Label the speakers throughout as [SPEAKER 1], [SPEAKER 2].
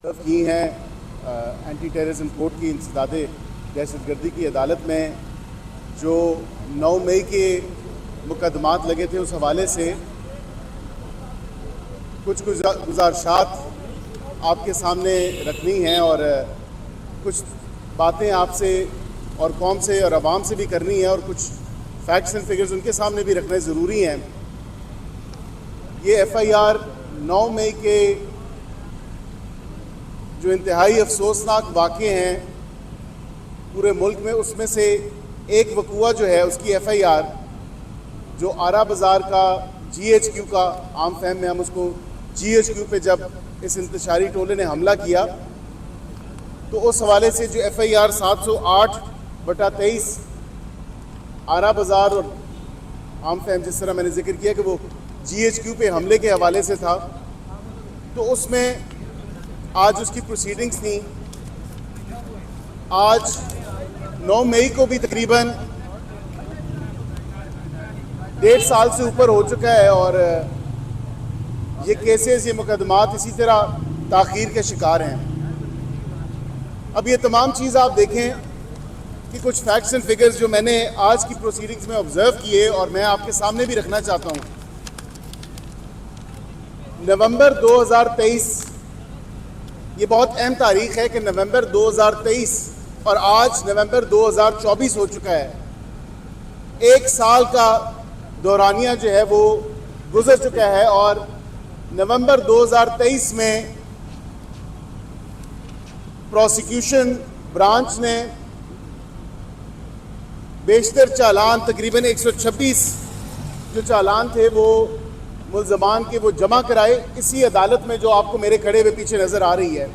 [SPEAKER 1] की हैं anti terrorism court की इंसदाद दहशतगर्दी की अदालत में जो 9 मई के मुकदमात लगे थे, उस हवाले से कुछ गुजारिशात आपके सामने रखनी हैं और कुछ बातें आपसे और कौम से और आवाम से भी करनी है और कुछ फैक्ट्स एंड फिगर्स उनके सामने भी रखने ज़रूरी हैं। ये FIR 9 मई के जो इंतहाई अफसोसनाक वाक़े हैं पूरे मुल्क में, उसमें से एक वक़ूआ जो है उसकी FIR जो आरा बाज़ार का GHQ का, आम फहम में हम उसको GHQ पे जब इस इंतशारी टोले ने हमला किया तो उस हवाले से जो FIR 708/23 आरा बाज़ार और आम फहम जिस तरह मैंने जिक्र किया कि वो GHQ पे हमले के हवाले से था, तो उसमें आज उसकी प्रोसीडिंग्स थी। आज 9 मई को भी तकरीबन 1.5 साल से ऊपर हो चुका है और ये केसेस, ये मुकदमात इसी तरह ताख़ीर के शिकार हैं। अब ये तमाम चीज़ आप देखें कि कुछ फैक्ट्स एंड फिगर्स जो मैंने आज की प्रोसीडिंग्स में ऑब्ज़र्व किए और मैं आपके सामने भी रखना चाहता हूँ। नवंबर 2023, ये बहुत अहम तारीख है कि नवंबर 2023 और आज नवंबर 2024 हो चुका है। 1 साल का दौरानिया जो है वो गुजर चुका है और नवंबर 2023 में प्रोसिक्यूशन ब्रांच ने बेशतर चालान, तकरीबन 126 जो चालान थे वो मुल्ज़मान के वो जमा कराए इसी अदालत में जो आपको मेरे खड़े हुए पीछे नज़र आ रही है।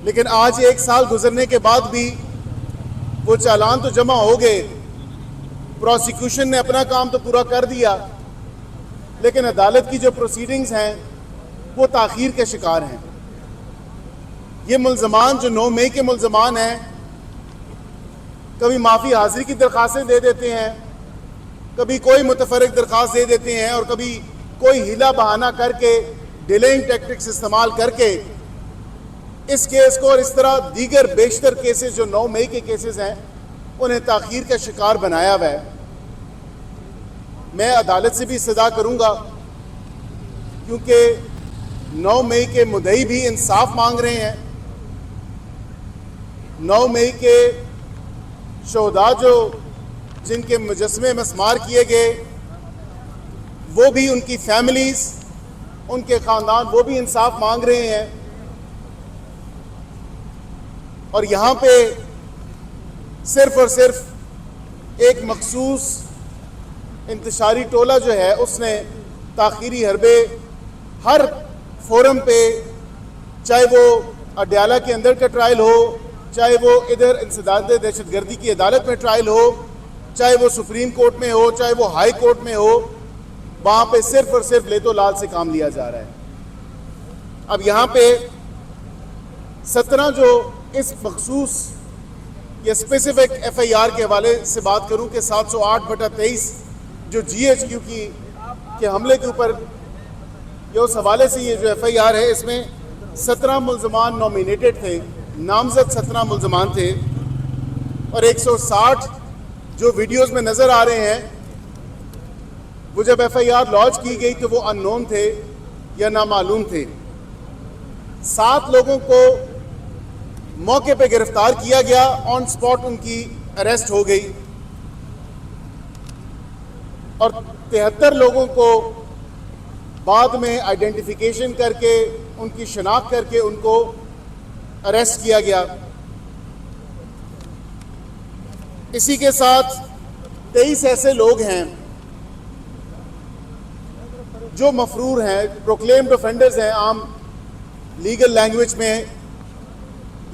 [SPEAKER 1] लेकिन आज 1 साल गुजरने के बाद भी वो चालान तो जमा हो गए, प्रोसिक्यूशन ने अपना काम तो पूरा कर दिया, लेकिन अदालत की जो प्रोसीडिंग्स हैं वो ताख़ीर के शिकार हैं। ये मुल्ज़मान जो 9 मई के मुल्ज़मान हैं, कभी माफ़ी हाज़िरी की दरख्वास्तें दे देते हैं, कभी कोई मुतफरक दरख्वास्त दे देते हैं और कभी कोई हीला बहाना करके, डिलेइंग टैक्टिक्स इस्तेमाल करके इस केस को और इस तरह दीगर बेशतर केसेस जो 9 मई के केसेस हैं उन्हें ताख़ीर का शिकार बनाया हुआ है। मैं अदालत से भी इस्तदा करूँगा, क्योंकि 9 मई के मुद्दई भी इंसाफ मांग रहे हैं। 9 मई के शोहदा जो जिनके मुजस्मे मस्मार किए गए, वो भी, उनकी फैमिलीज़, उनके ख़ानदान, वो भी इंसाफ मांग रहे हैं। और यहाँ पे सिर्फ़ और सिर्फ एक मखसूस इंतशारी टोला जो है उसने ताख़ीरी हरबे हर फोरम पे, चाहे वो अडयाला के अंदर का ट्रायल हो, चाहे वो इधर इंसदाद दहशतगर्दी की अदालत में ट्रायल हो, चाहे वो सुप्रीम कोर्ट में हो, चाहे वो हाई कोर्ट में हो, वहाँ पे सिर्फ और सिर्फ लेतो लाल से काम लिया जा रहा है। अब यहाँ पे 17 जो इस मखसूस या स्पेसिफिक FIR के हवाले से बात करूँ कि 708/23 जो GHQ के हमले के ऊपर या उस हवाले से ये जो FIR है, इसमें 17 मुल्ज़मान नॉमिनेटेड थे, नामजद 17 मुल्ज़मान थे और 160 जो वीडियोस में नज़र आ रहे हैं वो जब FIR लॉन्च की गई तो वो अननोन थे या नामालूम थे। 7 लोगों को मौके पे गिरफ्तार किया गया, ऑन स्पॉट उनकी अरेस्ट हो गई और 73 लोगों को बाद में आइडेंटिफिकेशन करके, उनकी शनाख्त करके उनको अरेस्ट किया गया। इसी के साथ 23 ऐसे लोग हैं जो मफरूर हैं, प्रोक्लेम्ड ऑफेंडर्स हैं, आम लीगल लैंग्वेज में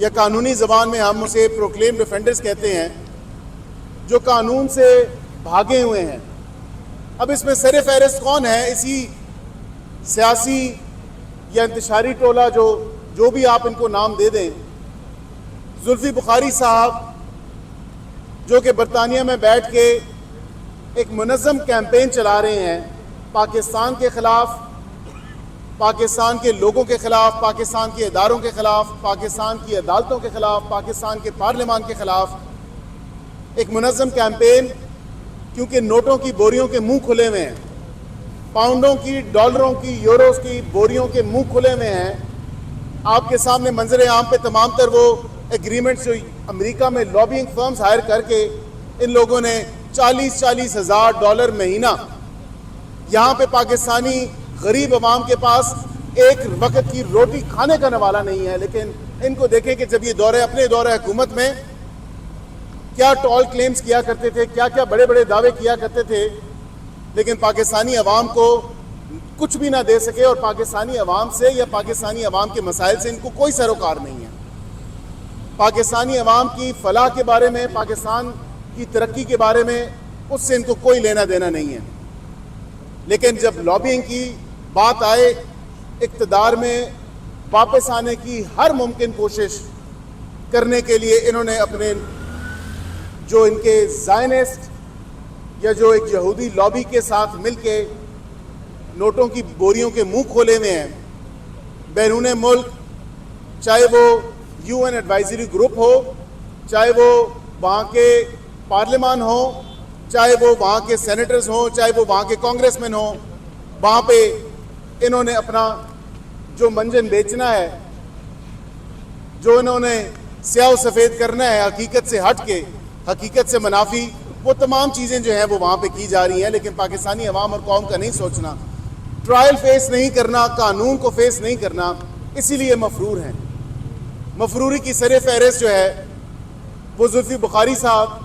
[SPEAKER 1] या कानूनी ज़बान में हम उसे प्रोक्लेम्ड ऑफेंडर्स कहते हैं, जो कानून से भागे हुए हैं। अब इसमें सर फहरिस्त कौन है? इसी सियासी या इंतशारी टोला जो भी आप इनको नाम दे दें, जुल्फी बुखारी साहब जो कि बरतानिया में बैठ के एक मुनज़्ज़म कैंपेन चला रहे हैं पाकिस्तान के ख़िलाफ़, पाकिस्तान के लोगों के ख़िलाफ़, पाकिस्तान के इदारों के ख़िलाफ़, पाकिस्तान की अदालतों के ख़िलाफ़, पाकिस्तान के पार्लियामान के ख़िलाफ़ एक मुनज़्ज़म कैंपेन, क्योंकि नोटों की बोरियों के मुंह खुले हुए हैं, पाउंडों की, डॉलरों की, यूरोस की बोरियों के मुंह खुले हुए हैं। आपके सामने मंजर आम पे तमाम तर वो एग्रीमेंट्स जो अमेरिका में लॉबिंग फर्म्स हायर करके इन लोगों ने 40-40 हज़ार डॉलर महीना, यहाँ पे पाकिस्तानी गरीब अवाम के पास एक वक्त की रोटी खाने का नवाला नहीं है। लेकिन इनको देखें कि जब ये अपने दौरे हुकूमत में क्या टॉल क्लेम्स किया करते थे, क्या क्या बड़े बड़े दावे किया करते थे, लेकिन पाकिस्तानी अवाम को कुछ भी ना दे सके और पाकिस्तानी अवाम से या पाकिस्तानी अवाम के मसाइल से इनको कोई सरोकार नहीं है। पाकिस्तानी अवाम की फलाह के बारे में, पाकिस्तान की तरक्की के बारे में उससे इनको कोई लेना देना नहीं है। लेकिन जब लॉबिंग की बात आए, इक़्तिदार में वापस आने की हर मुमकिन कोशिश करने के लिए इन्होंने अपने जो इनके ज़ायनिस्ट या जो एक यहूदी लॉबी के साथ मिलके नोटों की बोरियों के मुंह खोले हुए हैं। बैरून मुल्क, चाहे वो UN एडवाइजरी ग्रुप हो, चाहे वो वहाँ के पार्लियामान हो, चाहे वो वहाँ के सेनेटर्स हों, चाहे वो वहाँ के कांग्रेसमैन हों, वहाँ पे इन्होंने अपना जो मंजन बेचना है, जो इन्होंने स्याह सफ़ेद करना है, हकीकत से हट के, हकीकत से मुनाफी, वो तमाम चीज़ें जो हैं वो वहाँ पे की जा रही हैं। लेकिन पाकिस्तानी अवाम और कौम का नहीं सोचना, ट्रायल फेस नहीं करना, कानून को फेस नहीं करना, इसीलिए मफरूर हैं। मफरूरी की सर फहरिस्त जो है वो जुल्फी बुखारी साहब,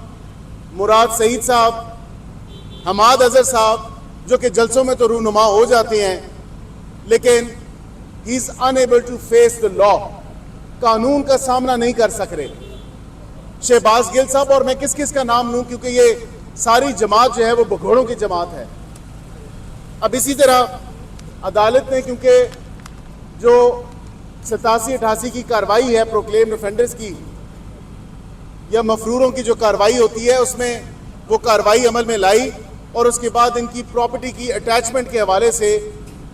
[SPEAKER 1] मुराद सईद साहब, हमाद अजहर साहब, जो कि जलसों में तो रूनुमा हो जाते हैं, लेकिन he is unable to face the law, कानून का सामना नहीं कर सक रहे। शहबाज गिल साहब, और मैं किस किस का नाम लूँ क्योंकि ये सारी जमात जो है वो भगोड़ों की जमात है। अब इसी तरह अदालत ने, क्योंकि जो 87-88 की कार्रवाई है प्रोक्लेम्ड ऑफेंडर्स की या मफरूरों की जो कार्रवाई होती है, उसमें वो कार्रवाई अमल में लाई और उसके बाद इनकी प्रॉपर्टी की अटैचमेंट के हवाले से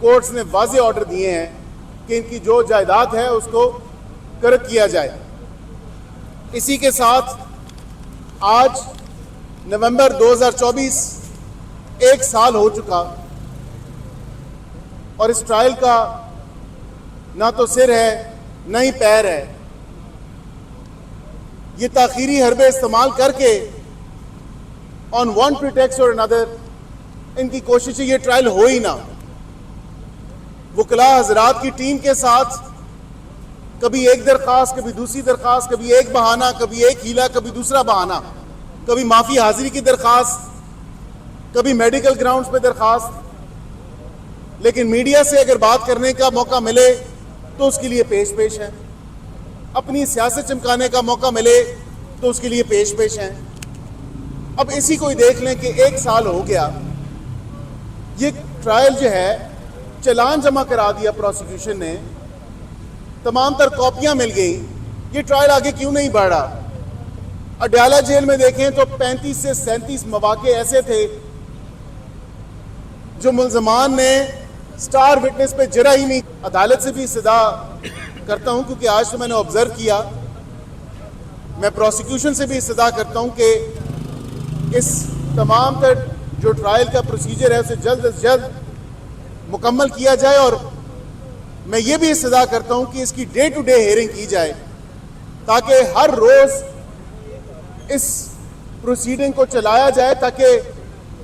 [SPEAKER 1] कोर्ट्स ने वाज़े ऑर्डर दिए हैं कि इनकी जो जायदाद है उसको कर्क किया जाए। इसी के साथ आज नवंबर 2024 एक साल हो चुका और इस ट्रायल का ना तो सिर है ना ही पैर है। ये ताखीरी हरबे इस्तेमाल करके ऑन वन प्रिटेक्स्ट और अनदर इनकी कोशिश है ये ट्रायल हो ही ना। वकला हजरात की टीम के साथ कभी एक दरख्वास्त, कभी दूसरी दरख्वास्त, कभी एक बहाना, कभी एक हीला, कभी दूसरा बहाना, कभी माफ़ी हाजिरी की दरख्वास्त, कभी मेडिकल ग्राउंड्स पे दरख्वास्त, लेकिन मीडिया से अगर बात करने का मौका मिले तो उसके लिए पेश पेश हैं, अपनी सियासत चमकाने का मौका मिले तो उसके लिए पेश पेश हैं। अब इसी को ही देख लें कि एक साल हो गया, ये ट्रायल जो है चालान जमा करा दिया प्रोसिक्यूशन ने, तमाम तर कॉपियां मिल गई, ये ट्रायल आगे क्यों नहीं बढ़ा? अडयाला जेल में देखें तो 35 से 37 मौके ऐसे थे जो मुल्जमान ने स्टार विटनेस पे जरा ही नहीं। अदालत से भी इस्तदा करता हूं क्योंकि आज तो मैंने ऑब्जर्व किया, मैं प्रोसिक्यूशन से भी इस्तदा करता हूं कि इस तमाम तर जो ट्रायल का प्रोसीजर है उसे जल्द से जल्द मुकम्मल किया जाए और मैं ये भी इस्तदा करता हूं कि इसकी डे टू डे हियरिंग की जाए ताकि हर रोज़ इस प्रोसीडिंग को चलाया जाए ताकि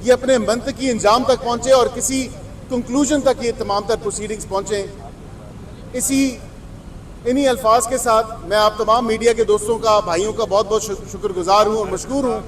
[SPEAKER 1] ये अपने मंतकी अंजाम तक पहुंचे और किसी कंक्लूजन तक ये तमाम तर प्रोसीडिंग्स पहुंचे। इन्हीं अल्फाज के साथ मैं आप तमाम मीडिया के दोस्तों का, भाइयों का बहुत बहुत शुक्रगुजार हूँ और मशकूर हूँ